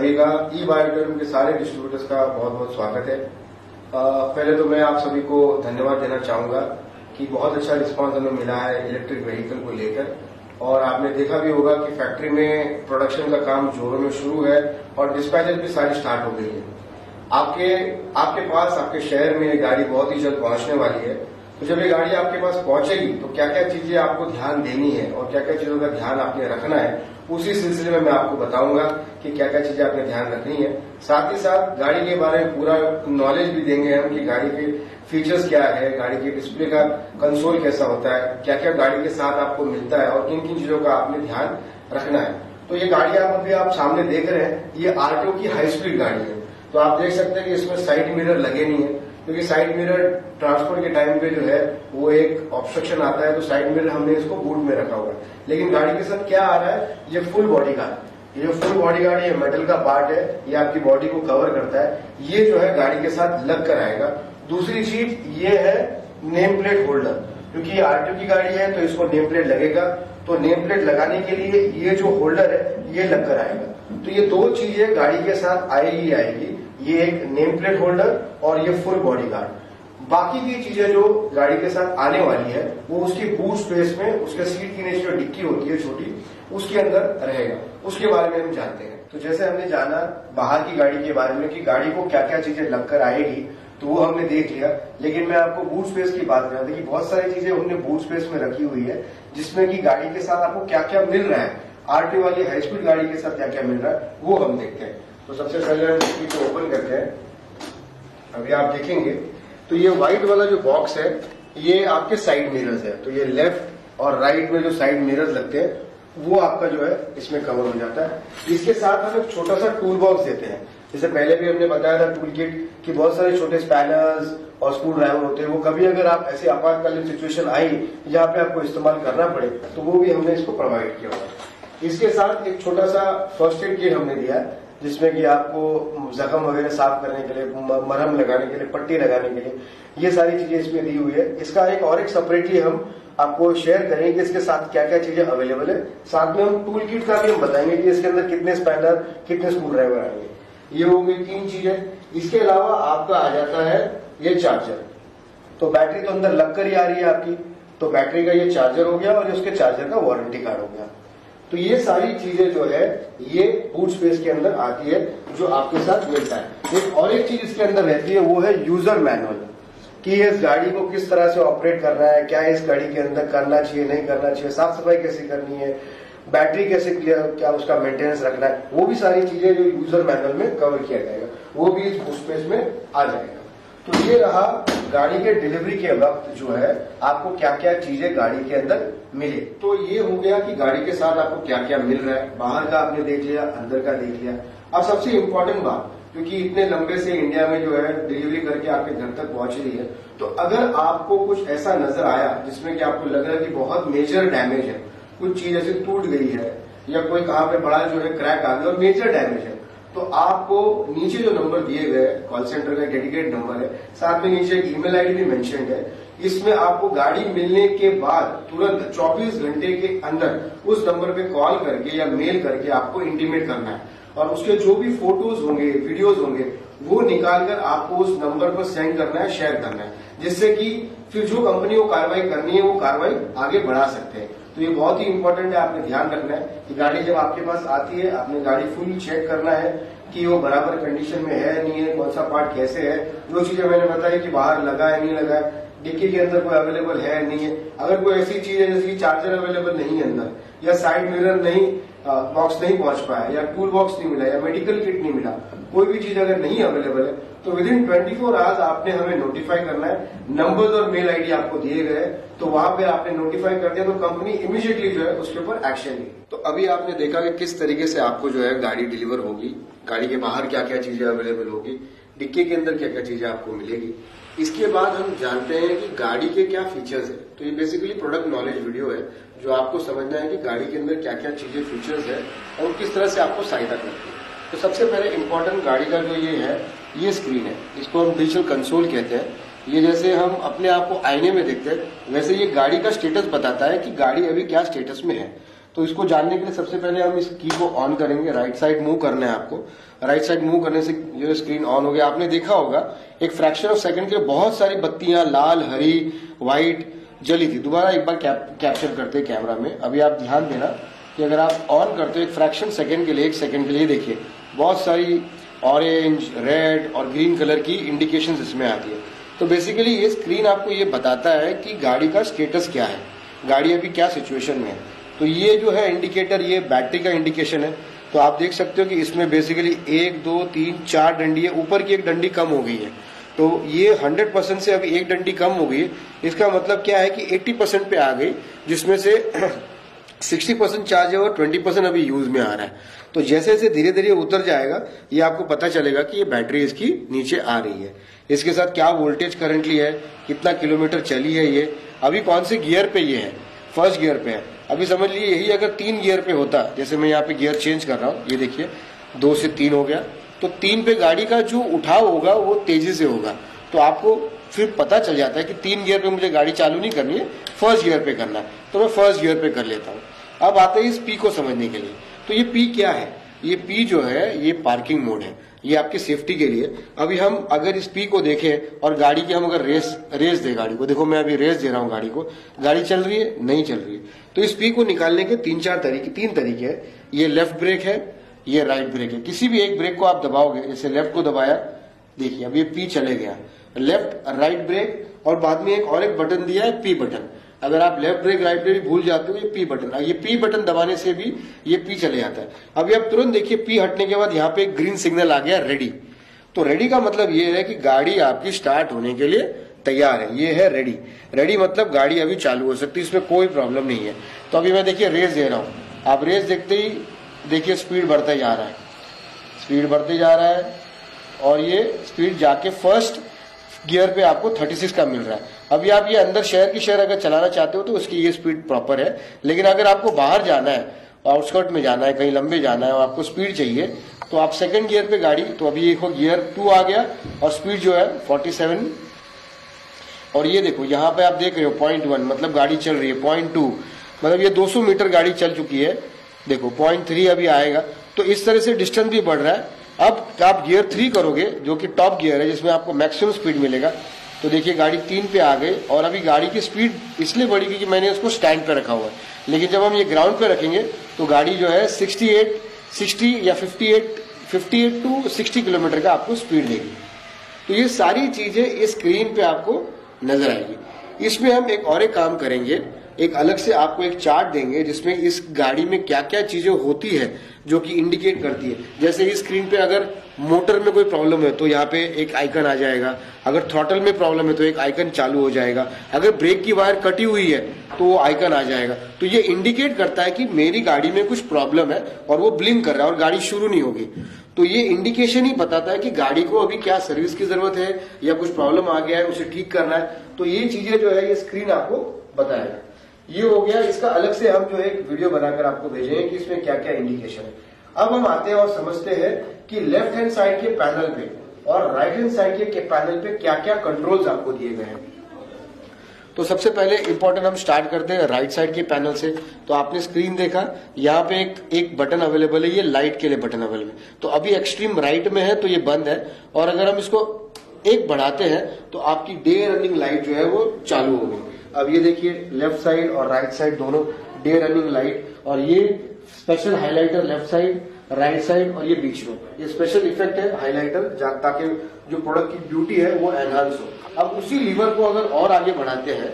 सभी का ई बायोटर्म के सारे डिस्ट्रीब्यूटर्स का बहुत बहुत स्वागत है। पहले तो मैं आप सभी को धन्यवाद देना चाहूंगा कि बहुत अच्छा रिस्पांस हमें मिला है इलेक्ट्रिक व्हीकल को लेकर, और आपने देखा भी होगा कि फैक्ट्री में प्रोडक्शन का काम जोरों में शुरू है और डिस्पैचर भी सारी स्टार्ट हो गई है। आपके पास आपके शहर में ये गाड़ी बहुत ही जल्द पहुंचने वाली है। तो जब ये गाड़ी आपके पास पहुंचेगी तो क्या क्या चीजें आपको ध्यान देनी है और क्या क्या चीजों का ध्यान आपने रखना है, उसी सिलसिले में मैं आपको बताऊंगा कि क्या क्या चीजें आपने ध्यान रखनी है। साथ ही साथ गाड़ी के बारे में पूरा नॉलेज भी देंगे हम कि गाड़ी के फीचर्स क्या है, गाड़ी के डिस्प्ले का कंसोल कैसा होता है, क्या क्या गाड़ी के साथ आपको मिलता है और किन किन चीजों का आपने ध्यान रखना है। तो ये गाड़ी आप सामने देख रहे हैं, ये आरटीओ की हाई स्पीड गाड़ी है। तो आप देख सकते हैं कि इसमें साइड मिरर लगे नहीं है, क्योंकि साइड मिरर ट्रांसपोर्ट के टाइम पे जो है वो एक ऑब्स्ट्रक्शन आता है, तो साइड मिरर हमने इसको बूट में रखा हुआ है। लेकिन गाड़ी के साथ क्या आ रहा है, ये फुल बॉडी गार्ड। ये जो फुल बॉडी गार्ड ये मेटल का पार्ट है, ये आपकी बॉडी को कवर करता है, ये जो है गाड़ी के साथ लग कर आएगा। दूसरी चीज ये है नेम प्लेट होल्डर, क्योंकि ये आरटीओ की गाड़ी है तो इसको नेम प्लेट लगेगा, तो नेम प्लेट लगाने के लिए ये जो होल्डर है ये लग कर आएगा। तो ये दो चीजें गाड़ी के साथ आएगी, ये एक नेम प्लेट होल्डर और ये फुल बॉडी गार्ड। बाकी की चीजें जो गाड़ी के साथ आने वाली है वो उसकी बूट स्पेस में, उसके सीट की नीचे जो डिक्की होती है छोटी, उसके अंदर रहेगा। उसके बारे में हम जानते हैं। तो जैसे हमने जाना बाहर की गाड़ी के बारे में कि गाड़ी को क्या क्या चीजें लगकर आएगी, तो वो हमने देख लिया। लेकिन मैं आपको बूट स्पेस की बात कर रहा था कि बहुत सारी चीजें हमने बूट स्पेस में रखी हुई है, जिसमें कि गाड़ी के साथ आपको क्या क्या मिल रहा है, आरटीओ वाली हाई स्पीड गाड़ी के साथ क्या क्या मिल रहा है वो हम देखते हैं। तो सबसे पहले हम इसको ओपन करते हैं। अभी आप देखेंगे तो ये व्हाइट वाला जो बॉक्स है ये आपके साइड मिरर्स है। तो ये लेफ्ट और राइट में जो साइड मिरर्स लगते हैं वो आपका जो है इसमें कवर हो जाता है। इसके साथ हम एक छोटा सा टूल बॉक्स देते हैं। जैसे पहले भी हमने बताया था टूल किट कि बहुत सारे छोटे स्पैनर्स और स्क्रू ड्राइवर होते हैं, वो कभी अगर आप ऐसी आपातकालीन सिचुएशन आई जहां पे आपको इस्तेमाल करना पड़े तो वो भी हमने इसको प्रोवाइड किया हुआ है। इसके साथ एक छोटा सा फर्स्ट एड किट हमने दिया है, जिसमें कि आपको जख्म वगैरह साफ करने के लिए, मरहम लगाने के लिए, पट्टी लगाने के लिए, ये सारी चीजें इसमें दी हुई है। इसका एक सेपरेटली हम आपको शेयर करेंगे कि इसके साथ क्या क्या चीजें अवेलेबल है। साथ में हम टूल किट का भी हम बताएंगे कि इसके अंदर कितने स्पैनर, कितने स्क्रू ड्राइवर आएंगे। ये हो गई 3 चीजें। इसके अलावा आपका आ जाता है ये चार्जर। तो बैटरी तो अंदर लगकर ही आ रही है आपकी, तो बैटरी का ये चार्जर हो गया और उसके चार्जर का वारंटी कार्ड हो गया। तो ये सारी चीजें जो है ये बूट स्पेस के अंदर आती है, जो आपके साथ मिलता है। एक चीज इसके अंदर रहती है, वो है यूजर मैनुअल, कि इस गाड़ी को किस तरह से ऑपरेट करना है, क्या इस गाड़ी के अंदर करना चाहिए, नहीं करना चाहिए, साफ सफाई कैसे करनी है, बैटरी कैसे क्या उसका मेंटेनेंस रखना है, वो भी सारी चीजें जो यूजर मैनुअल में कवर किया जाएगा, वो भी इस बूट स्पेस में आ जाएगा। तो ये रहा गाड़ी के डिलीवरी के वक्त जो है आपको क्या क्या चीजें गाड़ी के अंदर मिले। तो ये हो गया कि गाड़ी के साथ आपको क्या क्या मिल रहा है। बाहर का आपने देख लिया, अंदर का देख लिया। अब सबसे इम्पोर्टेंट बात, क्योंकि इतने लंबे से इंडिया में जो है डिलीवरी करके आपके घर तक पहुंच रही है, तो अगर आपको कुछ ऐसा नजर आया जिसमें कि आपको लग रहा है कि बहुत मेजर डैमेज है, कुछ चीज ऐसे टूट गई है या कोई कहां पे बड़ा जो है क्रैक आ गया और मेजर डैमेज है, तो आपको नीचे जो नंबर दिए गए कॉल सेंटर का डेडिकेट नंबर है, साथ में नीचे एक ईमेल आईडी भी मेंशन है। इसमें आपको गाड़ी मिलने के बाद तुरंत 24 घंटे के अंदर उस नंबर पे कॉल करके या मेल करके आपको इंटीमेट करना है, और उसके जो भी फोटोज होंगे, वीडियोज होंगे, वो निकालकर आपको उस नंबर पर सेंड करना है, शेयर करना है, जिससे कि फिर जो कंपनी को कार्रवाई करनी है वो कार्रवाई आगे बढ़ा सकते हैं। तो ये बहुत ही इंपॉर्टेंट है, आपने ध्यान रखना है कि गाड़ी जब आपके पास आती है आपने गाड़ी फुल चेक करना है कि वो बराबर कंडीशन में है नहीं है, कौन सा पार्ट कैसे है। जो चीजें मैंने बताई कि बाहर लगा है नहीं लगा है, डिक्की के अंदर कोई अवेलेबल है नहीं है, अगर कोई ऐसी चीज है जैसे कि चार्जर अवेलेबल नहीं है अंदर, या साइड मिरर नहीं, बॉक्स नहीं पहुंच पाया, या टूल बॉक्स नहीं मिला, या मेडिकल किट नहीं मिला, कोई भी चीज अगर नहीं अवेलेबल है, तो विद इन 24 आवर्स आपने हमें नोटिफाई करना है। नंबर्स और मेल आईडी आपको दिए गए, तो वहां पे आपने नोटिफाई कर दिया तो कंपनी इमीडिएटली जो है उसके ऊपर एक्शन ली। तो अभी आपने देखा कि किस तरीके से आपको जो है गाड़ी डिलीवर होगी, गाड़ी के बाहर क्या क्या चीजें अवेलेबल होगी, डिक्की के अंदर क्या क्या चीजें आपको मिलेगी। इसके बाद हम जानते हैं कि गाड़ी के क्या फीचर्स है। तो ये बेसिकली प्रोडक्ट नॉलेज वीडियो है, जो आपको समझना है कि गाड़ी के अंदर क्या क्या चीजें फीचर्स है और किस तरह से आपको सहायता करती है। तो सबसे पहले इंपॉर्टेंट गाड़ी का जो ये है, ये स्क्रीन है, इसको हम डिजिटल कंसोल कहते हैं। ये जैसे हम अपने आप को आईने में देखते हैं, वैसे ये गाड़ी का स्टेटस बताता है कि गाड़ी अभी क्या स्टेटस में है। तो इसको जानने के लिए सबसे पहले हम इस की को ऑन करेंगे। राइट साइड मूव करना है आपको। राइट साइड मूव करने से जो स्क्रीन ऑन हो गया। आपने देखा होगा एक फ्रैक्शन ऑफ सेकंड के लिए बहुत सारी बत्तियां लाल, हरी, व्हाइट जली थी। दोबारा एक बार कैप्चर करते हैं कैमरा में। अभी आप ध्यान देना कि अगर आप ऑन करते हो एक फ्रैक्शन सेकंड के लिए, 1 सेकंड के लिए, देखिए बहुत सारी ऑरेंज, रेड और ग्रीन कलर की इंडिकेशन इसमें आती है। तो बेसिकली ये स्क्रीन आपको ये बताता है कि गाड़ी का स्टेटस क्या है, गाड़ी अभी क्या सिचुएशन में है। तो ये जो है इंडिकेटर, ये बैटरी का इंडिकेशन है। तो आप देख सकते हो कि इसमें बेसिकली 1, 2, 3, 4 डंडी है। ऊपर की एक डंडी कम हो गई है, तो ये 100% से अभी एक डंडी कम हो गई है। इसका मतलब क्या है कि 80% पे आ गई, जिसमें से 60% चार्ज है और 20% अभी यूज में आ रहा है। तो जैसे जैसे धीरे धीरे उतर जाएगा ये आपको पता चलेगा कि ये बैटरी इसकी नीचे आ रही है। इसके साथ क्या वोल्टेज करंटली है, कितना किलोमीटर चली है, ये अभी कौन से गियर पे ये है, फर्स्ट गियर पे है। अभी समझ लीजिए यही अगर 3 गियर पे होता, जैसे मैं यहाँ पे गियर चेंज कर रहा हूँ, ये देखिए 2 से 3 हो गया, तो 3 पे गाड़ी का जो उठाव होगा वो तेजी से होगा। तो आपको फिर पता चल जाता है कि 3 गियर पे मुझे गाड़ी चालू नहीं करनी है, फर्स्ट गियर पे करना है, तो मैं फर्स्ट गियर पे कर लेता हूँ। अब आते हैं इस पी को समझने के लिए। तो ये पी क्या है? ये पी जो है ये पार्किंग मोड है, ये आपकी सेफ्टी के लिए। अभी हम अगर इस पी को देखें और गाड़ी की हम अगर रेस दे गाड़ी को, देखो मैं अभी रेस दे रहा हूँ गाड़ी को, गाड़ी चल रही है, नहीं चल रही है। तो इस पी को निकालने के 3 तरीके हैं। ये लेफ्ट ब्रेक है, ये राइट ब्रेक है। किसी भी एक ब्रेक को आप दबाओगे, जैसे लेफ्ट को दबाया, देखिए अब ये पी चले गया, लेफ्ट राइट ब्रेक, और बाद में और एक बटन दिया है पी बटन। अगर आप लेफ्ट ब्रेक राइट ब्रेक भूल जाते हो, ये पी बटन, ये पी बटन दबाने से भी ये पी चले जाता है। अभी आप तुरंत देखिए पी हटने के बाद यहाँ पे एक ग्रीन सिग्नल आ गया, रेडी। तो रेडी का मतलब ये है कि गाड़ी आपकी स्टार्ट होने के लिए तैयार है, ये है रेडी। रेडी मतलब गाड़ी अभी चालू हो सकती है, इसमें कोई प्रॉब्लम नहीं है। तो अभी मैं देखिए रेस दे रहा हूँ, आप रेस देखते ही देखिए स्पीड बढ़ता जा रहा है, स्पीड बढ़ते जा रहा है, और ये स्पीड जाके फर्स्ट गियर पे आपको 36 का मिल रहा है। अभी आप ये अंदर शहर की शहर अगर चलाना चाहते हो तो उसकी ये स्पीड प्रॉपर है। लेकिन अगर आपको बाहर जाना है, आउटस्कर्ट में जाना है, कहीं लंबे जाना है और आपको स्पीड चाहिए, तो आप सेकंड गियर पे गाड़ी, तो अभी देखो गियर 2 आ गया और स्पीड जो है 47। और ये देखो यहाँ पे आप देख रहे हो 0.1 मतलब गाड़ी चल रही है, 0.2 मतलब ये 200 मीटर गाड़ी चल चुकी है। देखो 0.3 अभी आएगा। तो इस तरह से डिस्टेंस भी बढ़ रहा है। अब आप गियर 3 करोगे, जो कि टॉप गियर है, जिसमें आपको मैक्सिमम स्पीड मिलेगा। तो देखिए गाड़ी 3 पे आ गई, और अभी गाड़ी की स्पीड इसलिए बढ़ी क्योंकि मैंने उसको स्टैंड पे रखा हुआ है। लेकिन जब हम ये ग्राउंड पे रखेंगे तो गाड़ी जो है 60 या 58 टू 60 किलोमीटर का आपको स्पीड देगी। तो ये सारी चीजें इस स्क्रीन पे आपको नजर आएगी। इसमें हम एक और काम करेंगे, एक अलग से आपको एक चार्ट देंगे जिसमें इस गाड़ी में क्या क्या चीजें होती है जो कि इंडिकेट करती है। जैसे इस स्क्रीन पे अगर मोटर में कोई प्रॉब्लम है तो यहाँ पे एक आइकन आ जाएगा, अगर थ्रॉटल में प्रॉब्लम है तो एक आइकन चालू हो जाएगा, अगर ब्रेक की वायर कटी हुई है तो वो आइकन आ जाएगा। तो ये इंडिकेट करता है कि मेरी गाड़ी में कुछ प्रॉब्लम है और वो ब्लिंक कर रहा है और गाड़ी शुरू नहीं होगी। तो ये इंडिकेशन ही बताता है कि गाड़ी को अभी क्या सर्विस की जरूरत है या कुछ प्रॉब्लम आ गया है, उसे ठीक करना है। तो ये चीजें जो है ये स्क्रीन आपको बताएगा। ये हो गया, इसका अलग से हम जो है एक वीडियो बनाकर आपको भेजेंगे कि इसमें क्या क्या इंडिकेशन है। अब हम आते हैं और समझते हैं कि लेफ्ट हैंड साइड के पैनल पे और राइट हैंड साइड के पैनल पे क्या क्या कंट्रोल्स आपको दिए गए हैं। तो सबसे पहले इंपॉर्टेंट हम स्टार्ट करते हैं राइट साइड के पैनल से। तो आपने स्क्रीन देखा, यहाँ पे एक बटन अवेलेबल है, ये लाइट के लिए बटन अवेलेबल है। तो अभी एक्सट्रीम राइट में है तो ये बंद है, और अगर हम इसको एक बढ़ाते हैं तो आपकी डे रनिंग लाइट जो है वो चालू होगी। अब ये देखिए लेफ्ट साइड और राइट साइड दोनों डे रनिंग लाइट, और ये special highlighter left side, right side, और ये बीच में ये स्पेशल इफेक्ट है हाइलाइटर, ताकि जो प्रोडक्ट की ब्यूटी है वो एनहांस हो। अब उसी लीवर को अगर और आगे बढ़ाते हैं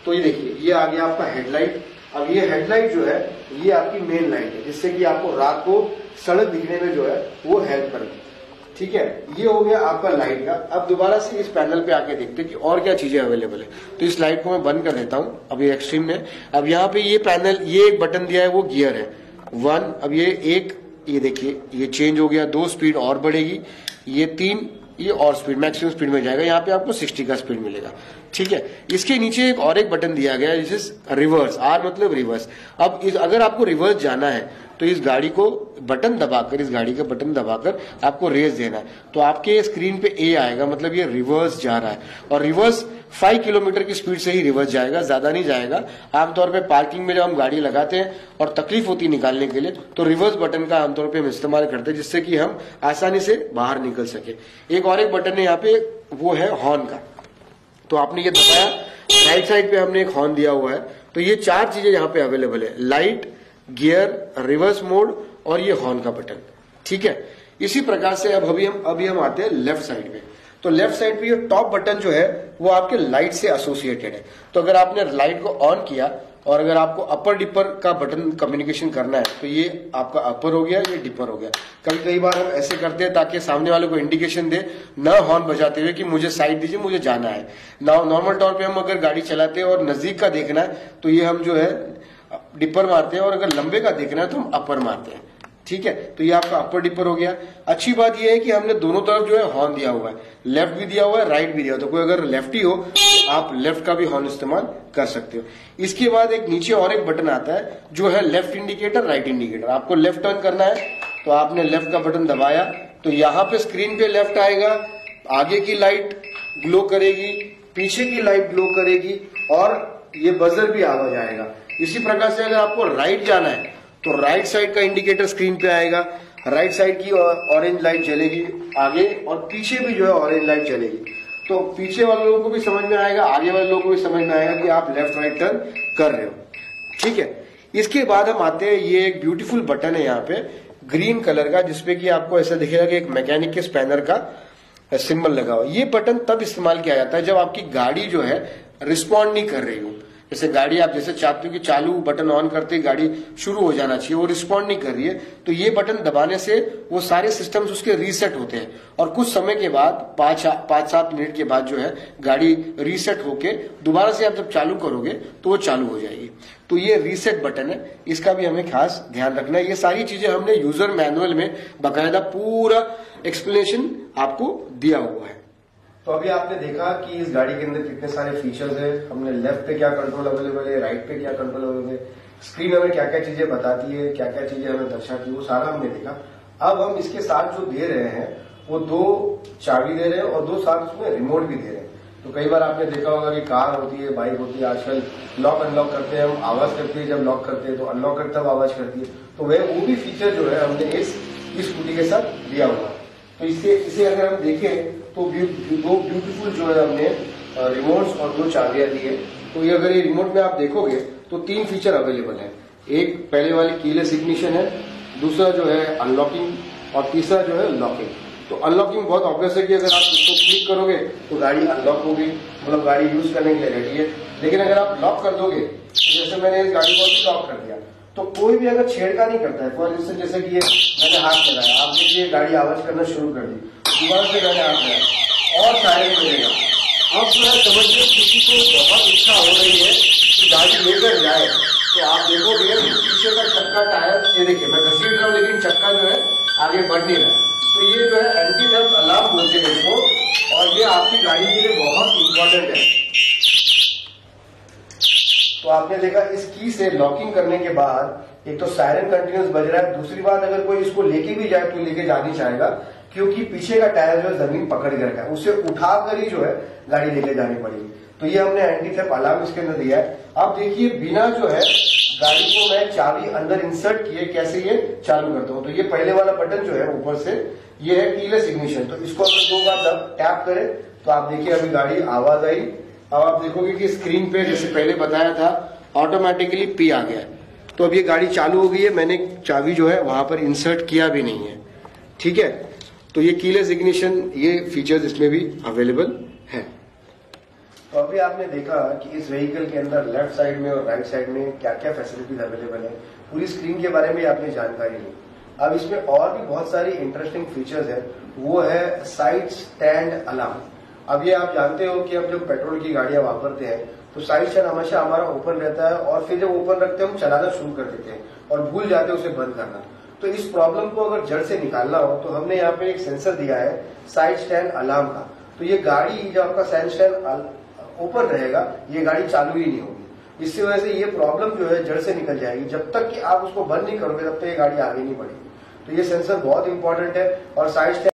तो ये देखिए ये आ गया आपका हेडलाइट। अब ये हेडलाइट जो है ये आपकी मेन लाइट है, जिससे कि आपको रात को सड़क दिखने में जो है वो हेल्प करेगी। ठीक है, ये हो गया आपका लाइट का। अब दोबारा से इस पैनल पे आके देखते हैं कि और क्या चीजें अवेलेबल है। तो इस लाइट को मैं बंद कर देता हूं अभी एक्सट्रीम में। अब यहाँ पे ये पैनल, ये एक बटन दिया है वो गियर है 1। अब ये देखिए ये चेंज हो गया, 2 स्पीड और बढ़ेगी, ये 3 ये और स्पीड मैक्सिमम स्पीड में जाएगा। यहाँ पे आपको 60 का स्पीड मिलेगा। ठीक है। इसके नीचे एक बटन दिया गया है जिसे रिवर्स, आर मतलब रिवर्स। अब अगर आपको रिवर्स जाना है तो इस गाड़ी को बटन दबाकर, इस गाड़ी का बटन दबाकर आपको रेस देना है, तो आपके स्क्रीन पे ए आएगा, मतलब ये रिवर्स जा रहा है। और रिवर्स 5 किलोमीटर की स्पीड से ही रिवर्स जाएगा, ज्यादा नहीं जाएगा। आमतौर पे पार्किंग में जब हम गाड़ी लगाते हैं और तकलीफ होती है निकालने के लिए, तो रिवर्स बटन का आमतौर पे हम इस्तेमाल करते हैं, जिससे कि हम आसानी से बाहर निकल सके। एक बटन है यहाँ पे, वो है हॉर्न का। तो आपने ये दबाया, राइट साइड पे हमने एक हॉर्न दिया हुआ है। तो ये 4 चीजें यहाँ पे अवेलेबल है, लाइट, गियर, रिवर्स मोड और ये हॉर्न का बटन, ठीक है। इसी प्रकार से अभी हम आते हैं लेफ्ट साइड में। तो लेफ्ट साइड पे ये टॉप बटन जो है वो आपके लाइट से एसोसिएटेड है। तो अगर आपने लाइट को ऑन किया और अगर आपको अपर डिपर का बटन कम्युनिकेशन करना है तो ये आपका अपर हो गया, ये डिपर हो गया। कई बार हम ऐसे करते हैं ताकि सामने वाले को इंडिकेशन दे, न हॉर्न बजाते हुए कि मुझे साइड दीजिए, मुझे जाना है। नॉर्मल तौर पे हम अगर गाड़ी चलाते हैं और नजदीक का देखना है तो ये हम जो है डिपर मारते हैं, और अगर लंबे का देखना है तो हम अपर मारते हैं, ठीक है। तो ये आपका अपर डिपर हो गया। अच्छी बात ये है कि हमने दोनों तरफ जो है हॉर्न दिया हुआ है, लेफ्ट भी दिया हुआ है, राइट भी दिया हुआ है। तो कोई अगर लेफ्टी हो तो आप लेफ्ट का भी हॉर्न इस्तेमाल कर सकते हो। इसके बाद एक नीचे और एक बटन आता है जो है लेफ्ट इंडिकेटर, राइट इंडिकेटर। आपको लेफ्ट टर्न करना है तो आपने लेफ्ट का बटन दबाया तो यहाँ पे स्क्रीन पे लेफ्ट आएगा, आगे की लाइट ग्लो करेगी, पीछे की लाइट ग्लो करेगी और ये बजर भी आवाज आएगा। इसी प्रकार से अगर आपको राइट जाना है तो राइट साइड का इंडिकेटर स्क्रीन पे आएगा, राइट साइड की ऑरेंज लाइट जलेगी आगे, और पीछे भी जो है ऑरेंज लाइट जलेगी। तो पीछे वाले लोगों को भी समझ में आएगा, आगे वाले लोगों को भी समझ में आएगा कि आप लेफ्ट राइट टर्न कर रहे हो, ठीक है। इसके बाद हम आते हैं, ये एक ब्यूटीफुल बटन है यहाँ पे ग्रीन कलर का, जिसपे कि आपको ऐसा दिखेगा कि एक मैकेनिक के स्पैनर का सिंबल लगा हुआ। ये बटन तब इस्तेमाल किया जाता है जब आपकी गाड़ी जो है रिस्पॉन्ड नहीं कर रही हो। जैसे गाड़ी आप जैसे चाहते हो कि चालू बटन ऑन करते ही गाड़ी शुरू हो जाना चाहिए, वो रिस्पॉन्ड नहीं कर रही है, तो ये बटन दबाने से वो सारे सिस्टम्स उसके रीसेट होते हैं और कुछ समय के बाद 5-7 मिनट के बाद जो है गाड़ी रीसेट होके दोबारा से आप जब चालू करोगे तो वो चालू हो जाएगी। तो ये रीसेट बटन है, इसका भी हमें खास ध्यान रखना है। ये सारी चीजें हमने यूजर मैनुअल में बाकायदा पूरा एक्सप्लेनेशन आपको दिया हुआ है। तो अभी आपने देखा कि इस गाड़ी के अंदर कितने सारे फीचर्स है। हमने लेफ्ट पे क्या कंट्रोल अवेलेबल है, राइट पे क्या कंट्रोल अवेलेबल है, स्क्रीन हमें क्या क्या चीजें बताती है, क्या क्या चीजें हमें दर्शाती है, वो सारा हमने देखा। अब हम इसके साथ जो दे रहे हैं वो 2 चाबी दे रहे हैं और 2 साथ उसमें रिमोट भी दे रहे हैं। तो कई बार आपने देखा होगा कि कार होती है, बाइक होती है, आजकल लॉक अनलॉक करते हैं हम, आवाज करती है जब लॉक करते हैं, तो अनलॉक करते तब आवाज करती है। तो वो भी फीचर जो है हमने इस स्कूटी के साथ दिया हुआ है। तो इसे अगर हम देखें तो 2 ब्यूटीफुल जो है हमने रिमोट्स और 2 चाबियां दी है। तो ये अगर ये रिमोट में आप देखोगे तो 3 फीचर अवेलेबल है। एक पहले वाली कीलेस इग्निशन है, दूसरा जो है अनलॉकिंग और तीसरा जो है लॉकिंग। तो अनलॉकिंग बहुत ऑब्वियस है कि अगर आप इसको क्लिक करोगे तो गाड़ी अनलॉक होगी, मतलब गाड़ी यूज करने के लिए रेडी है। लेकिन अगर आप लॉक कर दोगे, तो जैसे मैंने इस गाड़ी को अभी लॉक कर दिया, तो कोई भी अगर छेड़खानी करता है, फॉर इंस्टेंस जैसे कि ये मैंने हाथ चलाया, आप देखिए गाड़ी आवाज करना शुरू कर दी, दोबारा से मैंने हाथ लगाया और साइलेंट हो जाएगा। अब जो है समझिए किसी को बहुत इच्छा हो रही है कि गाड़ी लेकर जाए, तो आप देखोगे पीछे का चक्का टायर, ये देखिए मैं घसीट रहा हूँ लेकिन चक्का जो है आगे बढ़ नहीं रहा। तो ये जो है एंटी थेफ्ट अलार्म बोलते हैं इसको, और ये आपकी गाड़ी के लिए बहुत इंपॉर्टेंट है। तो आपने देखा इस की से लॉकिंग करने के बाद एक तो सायरन कंटिन्यूस बज रहा है, दूसरी बात अगर कोई इसको लेके भी जाए तो लेके जा नहीं चाहेगा, क्योंकि पीछे का टायर जो है जमीन पकड़ के रखा है, उसे उठाकर ही जो है गाड़ी लेके जानी पड़ेगी। तो ये हमने एंटी थेफ्ट अलार्म इसके अंदर दिया है। आप देखिए बिना जो है गाड़ी को मैं चाबी अंदर इंसर्ट किए कैसे ये चालू करता हूं। तो ये पहले वाला बटन जो है ऊपर से ये है कीलेस इग्निशन। तो इसको अगर 2 बार जब टैप करें तो आप देखिए अभी गाड़ी आवाज आई। अब आप देखोगे कि स्क्रीन पे जैसे पहले बताया था ऑटोमेटिकली पी आ गया है। तो अब ये गाड़ी चालू हो गई है, मैंने चाबी जो है वहां पर इंसर्ट किया भी नहीं है, ठीक है। तो ये कीलेस इग्निशन, ये फीचर्स इसमें भी अवेलेबल है। तो अभी आपने देखा कि इस व्हीकल के अंदर लेफ्ट साइड में और राइट साइड में क्या क्या फैसिलिटीज अवेलेबल है, पूरी स्क्रीन के बारे में आपने जानकारी ली। अब इसमें और भी बहुत सारी इंटरेस्टिंग फीचर्स है, वो है साइड स्टैंड अलार्म। अब ये आप जानते हो कि अब जब पेट्रोल की गाड़ियां वापरते हैं तो साइड स्टैंड हमेशा हमारा ओपन रहता है, और फिर जब ओपन रखते हैं हम चलाना शुरू कर देते हैं और भूल जाते हैं उसे बंद करना। तो इस प्रॉब्लम को अगर जड़ से निकालना हो तो हमने यहाँ पे एक सेंसर दिया है साइड स्टैंड अलार्म का। तो ये गाड़ी जब आपका साइड स्टैंड ओपन रहेगा ये गाड़ी चालू ही नहीं होगी। इसकी वजह से ये प्रॉब्लम जो है जड़ से निकल जाएगी। जब तक कि आप उसको बंद नहीं करोगे तब तक ये गाड़ी आगे नहीं बढ़ेगी। तो ये सेंसर बहुत इंपॉर्टेंट है। और साइड